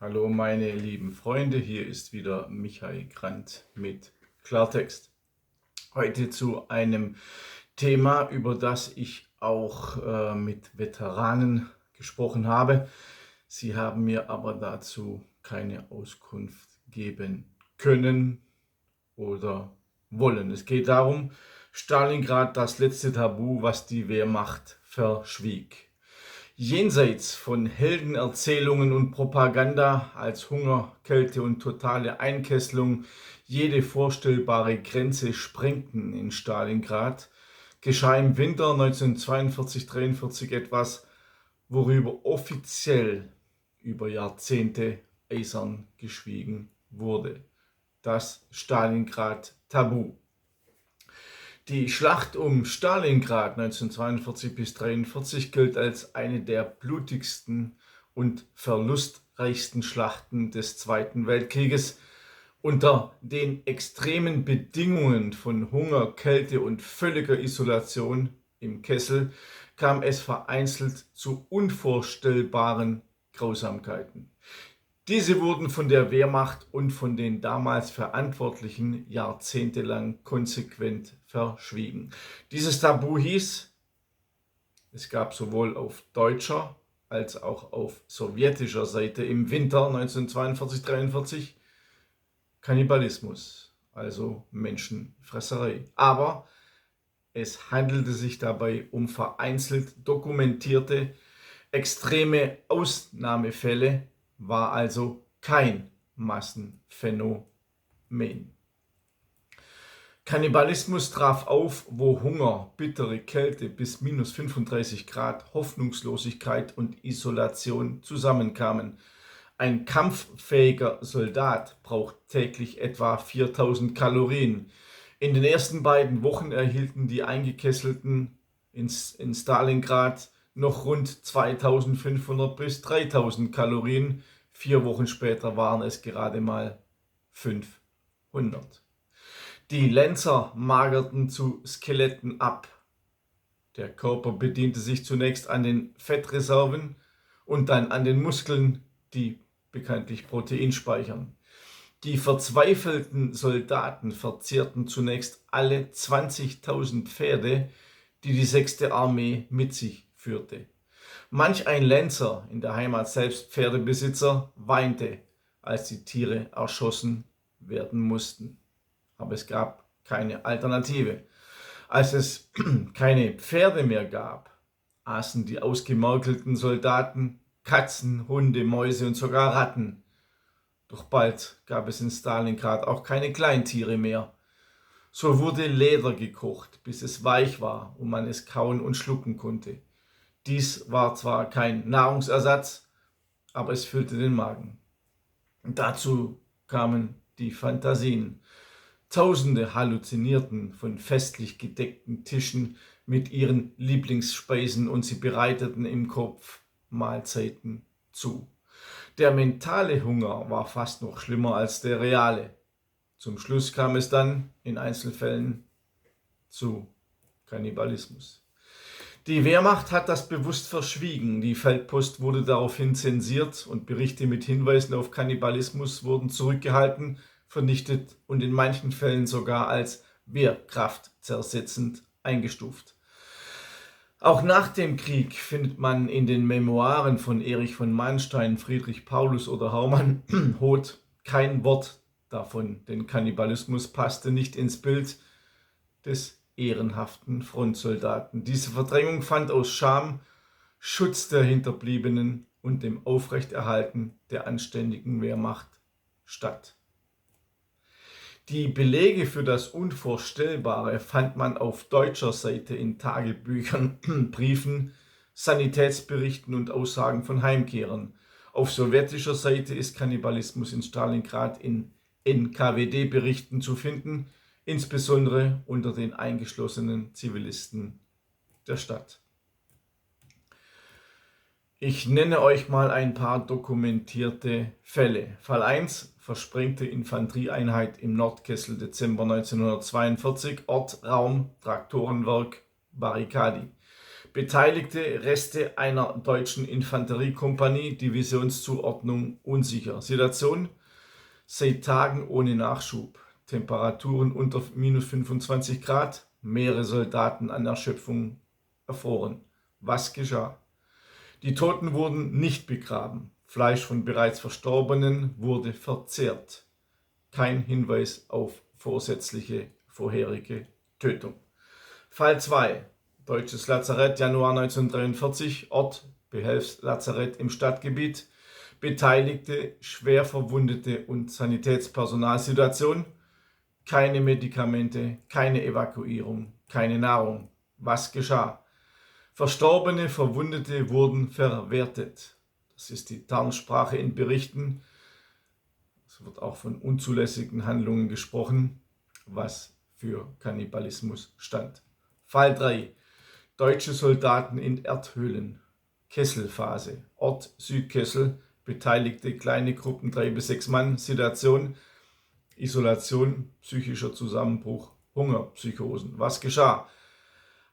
Hallo meine lieben Freunde, hier ist wieder Michael Grant mit Klartext. Heute zu einem Thema, über das ich auch mit Veteranen gesprochen habe. Sie haben mir aber dazu keine Auskunft geben können oder wollen. Es geht darum, Stalingrad, das letzte Tabu, was die Wehrmacht verschwieg. Jenseits von Heldenerzählungen und Propaganda, als Hunger, Kälte und totale Einkesselung jede vorstellbare Grenze sprengten in Stalingrad, geschah im Winter 1942-43 etwas, worüber offiziell über Jahrzehnte eisern geschwiegen wurde: das Stalingrad-Tabu. Die Schlacht um Stalingrad 1942 bis 1943 gilt als eine der blutigsten und verlustreichsten Schlachten des Zweiten Weltkrieges. Unter den extremen Bedingungen von Hunger, Kälte und völliger Isolation im Kessel kam es vereinzelt zu unvorstellbaren Grausamkeiten. Diese wurden von der Wehrmacht und von den damals Verantwortlichen jahrzehntelang konsequent verschwiegen. Dieses Tabu hieß: Es gab sowohl auf deutscher als auch auf sowjetischer Seite im Winter 1942-43 Kannibalismus, also Menschenfresserei. Aber es handelte sich dabei um vereinzelt dokumentierte extreme Ausnahmefälle, war also kein Massenphänomen. Kannibalismus traf auf, wo Hunger, bittere Kälte bis minus 35 Grad, Hoffnungslosigkeit und Isolation zusammenkamen. Ein kampffähiger Soldat braucht täglich etwa 4000 Kalorien. In den ersten beiden Wochen erhielten die Eingekesselten in Stalingrad noch rund 2500 bis 3000 Kalorien. 4 Wochen später waren es gerade mal 500. Die Lenzer magerten zu Skeletten ab. Der Körper bediente sich zunächst an den Fettreserven und dann an den Muskeln, die bekanntlich Protein speichern. Die verzweifelten Soldaten verzehrten zunächst alle 20.000 Pferde, die die 6. Armee mit sich führte. Manch ein Lenzer, in der Heimat selbst Pferdebesitzer, weinte, als die Tiere erschossen werden mussten. Aber es gab keine Alternative. Als es keine Pferde mehr gab, aßen die ausgemergelten Soldaten Katzen, Hunde, Mäuse und sogar Ratten. Doch bald gab es in Stalingrad auch keine Kleintiere mehr. So wurde Leder gekocht, bis es weich war und man es kauen und schlucken konnte. Dies war zwar kein Nahrungsersatz, aber es füllte den Magen. Und dazu kamen die Fantasien. Tausende halluzinierten von festlich gedeckten Tischen mit ihren Lieblingsspeisen und sie bereiteten im Kopf Mahlzeiten zu. Der mentale Hunger war fast noch schlimmer als der reale. Zum Schluss kam es dann in Einzelfällen zu Kannibalismus. Die Wehrmacht hat das bewusst verschwiegen. Die Feldpost wurde daraufhin zensiert und Berichte mit Hinweisen auf Kannibalismus wurden zurückgehalten, vernichtet und in manchen Fällen sogar als wehrkraftzersetzend eingestuft. Auch nach dem Krieg findet man in den Memoiren von Erich von Manstein, Friedrich Paulus oder Hermann Hoth kein Wort davon, denn Kannibalismus passte nicht ins Bild des ehrenhaften Frontsoldaten. Diese Verdrängung fand aus Scham, Schutz der Hinterbliebenen und dem Aufrechterhalten der anständigen Wehrmacht statt. Die Belege für das Unvorstellbare fand man auf deutscher Seite in Tagebüchern, Briefen, Sanitätsberichten und Aussagen von Heimkehrern. Auf sowjetischer Seite ist Kannibalismus in Stalingrad in NKWD-Berichten zu finden, insbesondere unter den eingeschlossenen Zivilisten der Stadt. Ich nenne euch mal ein paar dokumentierte Fälle. Fall 1: versprengte Infanterieeinheit im Nordkessel, Dezember 1942, Ort, Raum, Traktorenwerk, Barrikadi. Beteiligte Reste einer deutschen Infanteriekompanie, Divisionszuordnung unsicher. Situation: seit Tagen ohne Nachschub. Temperaturen unter -25 Grad, mehrere Soldaten an Erschöpfung erfroren. Was geschah? Die Toten wurden nicht begraben. Fleisch von bereits Verstorbenen wurde verzehrt. Kein Hinweis auf vorsätzliche vorherige Tötung. Fall 2. Deutsches Lazarett, Januar 1943, Ort Behelfslazarett im Stadtgebiet. Beteiligte, schwer Verwundete und Sanitätspersonalsituation. Keine Medikamente, keine Evakuierung, keine Nahrung. Was geschah? Verstorbene, Verwundete wurden verwertet. Das ist die Tarnsprache in Berichten. Es wird auch von unzulässigen Handlungen gesprochen, was für Kannibalismus stand. Fall 3. Deutsche Soldaten in Erdhöhlen. Kesselphase. Ort Südkessel. Beteiligte kleine Gruppen 3 bis 6 Mann. Situation: Isolation, psychischer Zusammenbruch, Hungerpsychosen. Was geschah?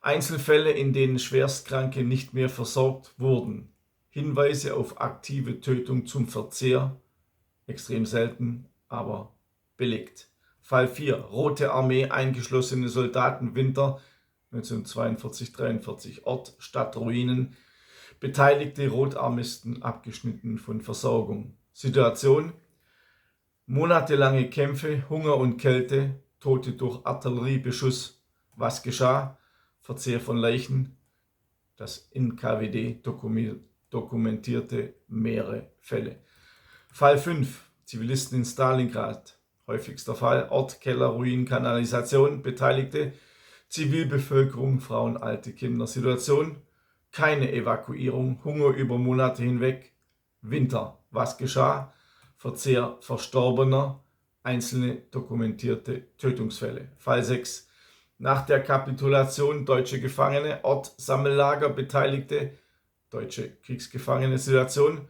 Einzelfälle, in denen Schwerstkranke nicht mehr versorgt wurden. Hinweise auf aktive Tötung zum Verzehr. Extrem selten, aber belegt. Fall 4. Rote Armee, eingeschlossene Soldaten, Winter 1942-43. Ort Stadtruinen. Beteiligte Rotarmisten abgeschnitten von Versorgung. Situation: monatelange Kämpfe, Hunger und Kälte, Tote durch Artilleriebeschuss. Was geschah? Verzehr von Leichen. Das NKWD dokumentierte mehrere Fälle. Fall 5. Zivilisten in Stalingrad. Häufigster Fall: Ort Keller, Ruinen, Kanalisation. Beteiligte Zivilbevölkerung, Frauen, alte Kinder. Situation: keine Evakuierung, Hunger über Monate hinweg. Winter. Was geschah? Verzehr Verstorbener, einzelne dokumentierte Tötungsfälle. Fall 6. Nach der Kapitulation deutsche Gefangene, Ort Sammellager, Beteiligte deutsche Kriegsgefangene. Situation: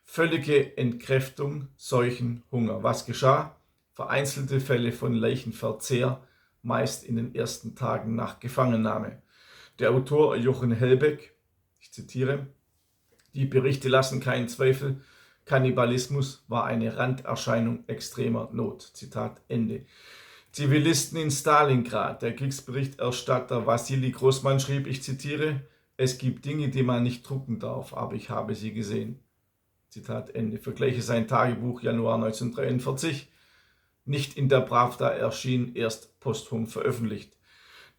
völlige Entkräftung, Seuchen, Hunger. Was geschah? Vereinzelte Fälle von Leichenverzehr, meist in den ersten Tagen nach Gefangennahme. Der Autor Jochen Helbeck, ich zitiere: Die Berichte lassen keinen Zweifel, Kannibalismus war eine Randerscheinung extremer Not. Zitat Ende. Zivilisten in Stalingrad. Der Kriegsberichterstatter Wassili Grossmann schrieb, ich zitiere: Es gibt Dinge, die man nicht drucken darf, aber ich habe sie gesehen. Zitat Ende. Vergleiche sein Tagebuch, Januar 1943. Nicht in der Pravda, erschien erst posthum veröffentlicht.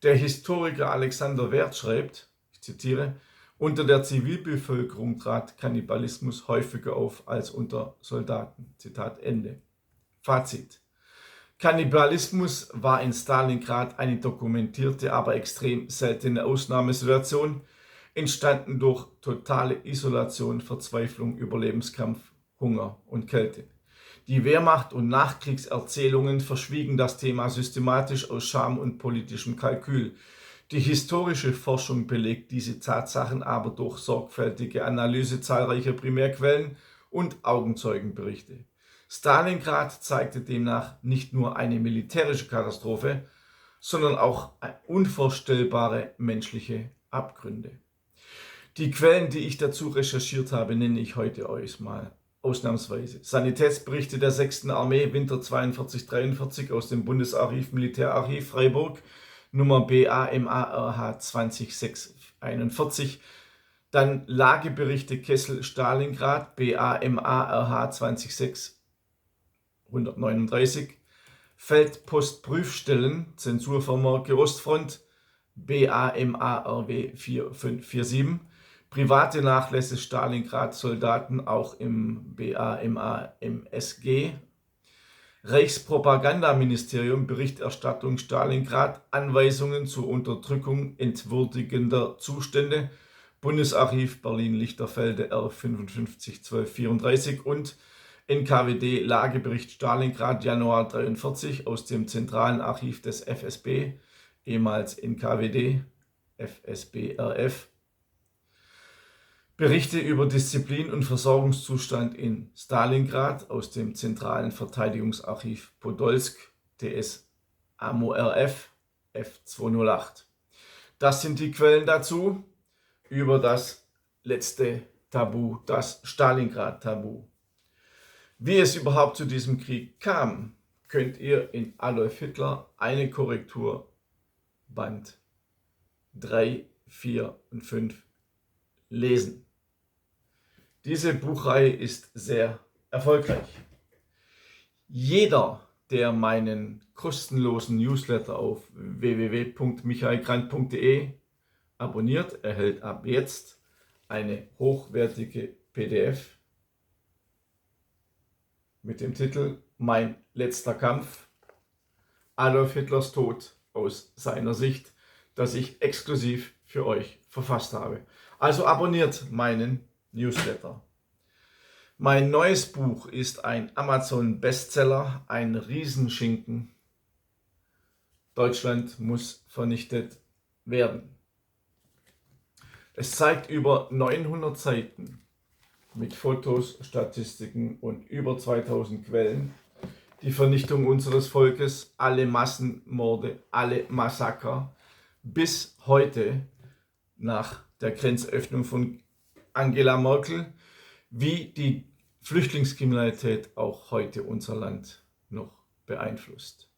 Der Historiker Alexander Werth schreibt, ich zitiere: Unter der Zivilbevölkerung trat Kannibalismus häufiger auf als unter Soldaten. Zitat Ende. Fazit: Kannibalismus war in Stalingrad eine dokumentierte, aber extrem seltene Ausnahmesituation, entstanden durch totale Isolation, Verzweiflung, Überlebenskampf, Hunger und Kälte. Die Wehrmacht und Nachkriegserzählungen verschwiegen das Thema systematisch aus Scham und politischem Kalkül. Die historische Forschung belegt diese Tatsachen aber durch sorgfältige Analyse zahlreicher Primärquellen und Augenzeugenberichte. Stalingrad zeigte demnach nicht nur eine militärische Katastrophe, sondern auch unvorstellbare menschliche Abgründe. Die Quellen, die ich dazu recherchiert habe, nenne ich heute euch mal ausnahmsweise. Sanitätsberichte der 6. Armee, Winter 42-43 aus dem Bundesarchiv, Militärarchiv Freiburg, Nummer BAMARH 20641. Dann Lageberichte Kessel Stalingrad, BAMARH 26139. Feldpostprüfstellen, Zensurvermerke Ostfront, BAMARW 4547. Private Nachlässe Stalingrad Soldaten, auch im BAMAMSG. Reichspropagandaministerium, Berichterstattung Stalingrad, Anweisungen zur Unterdrückung entwürdigender Zustände, Bundesarchiv Berlin-Lichterfelde R 55 1234 und NKWD Lagebericht Stalingrad Januar 43 aus dem zentralen Archiv des FSB, ehemals NKWD, FSB-RF. Berichte über Disziplin und Versorgungszustand in Stalingrad aus dem zentralen Verteidigungsarchiv Podolsk, TS AMO-RF, F208. Das sind die Quellen dazu. über das letzte Tabu, das Stalingrad-Tabu. Wie es überhaupt zu diesem Krieg kam, könnt ihr in Adolf Hitler eine Korrektur Band 3, 4 und 5 lesen. Diese Buchreihe ist sehr erfolgreich. Jeder, der meinen kostenlosen Newsletter auf www.michaelgrant.de abonniert, erhält ab jetzt eine hochwertige PDF mit dem Titel Mein letzter Kampf, Adolf Hitlers Tod aus seiner Sicht, das ich exklusiv für euch verfasst habe. Also abonniert meinen Newsletter. Mein neues Buch ist ein Amazon-Bestseller, ein Riesenschinken. Deutschland muss vernichtet werden. Es zeigt über 900 Seiten mit Fotos, Statistiken und über 2000 Quellen die Vernichtung unseres Volkes, alle Massenmorde, alle Massaker bis heute nach der Grenzöffnung von Angela Merkel, wie die Flüchtlingskriminalität auch heute unser Land noch beeinflusst.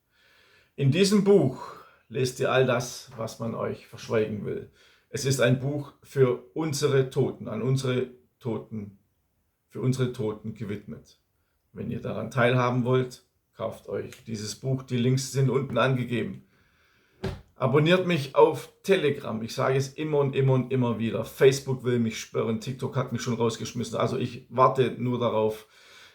In diesem Buch lest ihr all das, was man euch verschweigen will. Es ist ein Buch für unsere Toten, für unsere Toten gewidmet. Wenn ihr daran teilhaben wollt, kauft euch dieses Buch. Die Links sind unten angegeben. Abonniert mich auf Telegram. Ich sage es immer und immer und immer wieder. Facebook will mich sperren. TikTok hat mich schon rausgeschmissen. Also ich warte nur darauf,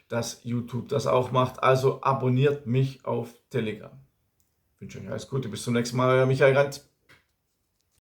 dass YouTube das auch macht. Also abonniert mich auf Telegram. Ich wünsche euch alles Gute. Bis zum nächsten Mal. Euer Michael Grant.